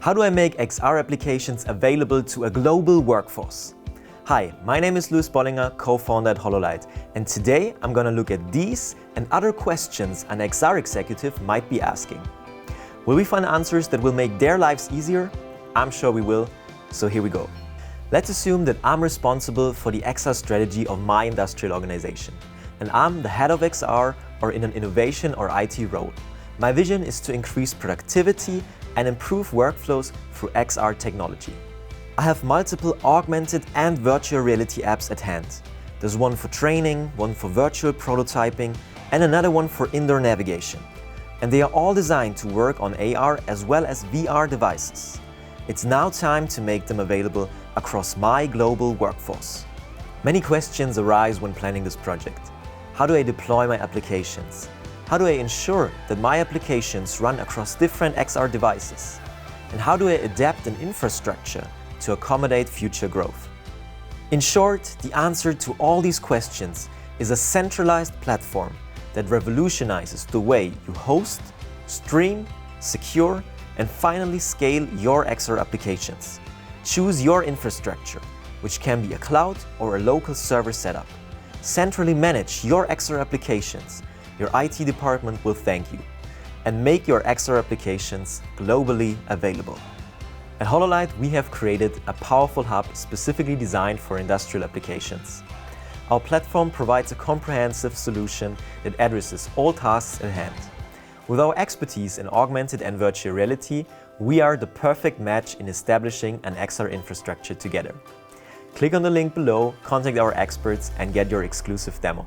How do I make XR applications available to a global workforce? Hi, my name is Luis Bollinger, co-founder at Hololight, and today I'm going to look at these and other questions an XR executive might be asking. Will we find answers that will make their lives easier? I'm sure we will, so here we go. Let's assume that I'm responsible for the XR strategy of my industrial organization, and I'm the head of XR or in an innovation or IT role. My vision is to increase productivity and improve workflows through XR technology. I have multiple augmented and virtual reality apps at hand. There's one for training, one for virtual prototyping, and another one for indoor navigation. And they are all designed to work on AR as well as VR devices. It's now time to make them available across my global workforce. Many questions arise when planning this project. How do I deploy my applications? How do I ensure that my applications run across different XR devices? And how do I adapt an infrastructure to accommodate future growth? In short, the answer to all these questions is a centralized platform that revolutionizes the way you host, stream, secure, and finally scale your XR applications. Choose your infrastructure, which can be a cloud or a local server setup. Centrally manage your XR applications. Your IT department will thank you. And make your XR applications globally available. At Hololight, we have created a powerful hub specifically designed for industrial applications. Our platform provides a comprehensive solution that addresses all tasks at hand. With our expertise in augmented and virtual reality, we are the perfect match in establishing an XR infrastructure together. Click on the link below, contact our experts, and get your exclusive demo.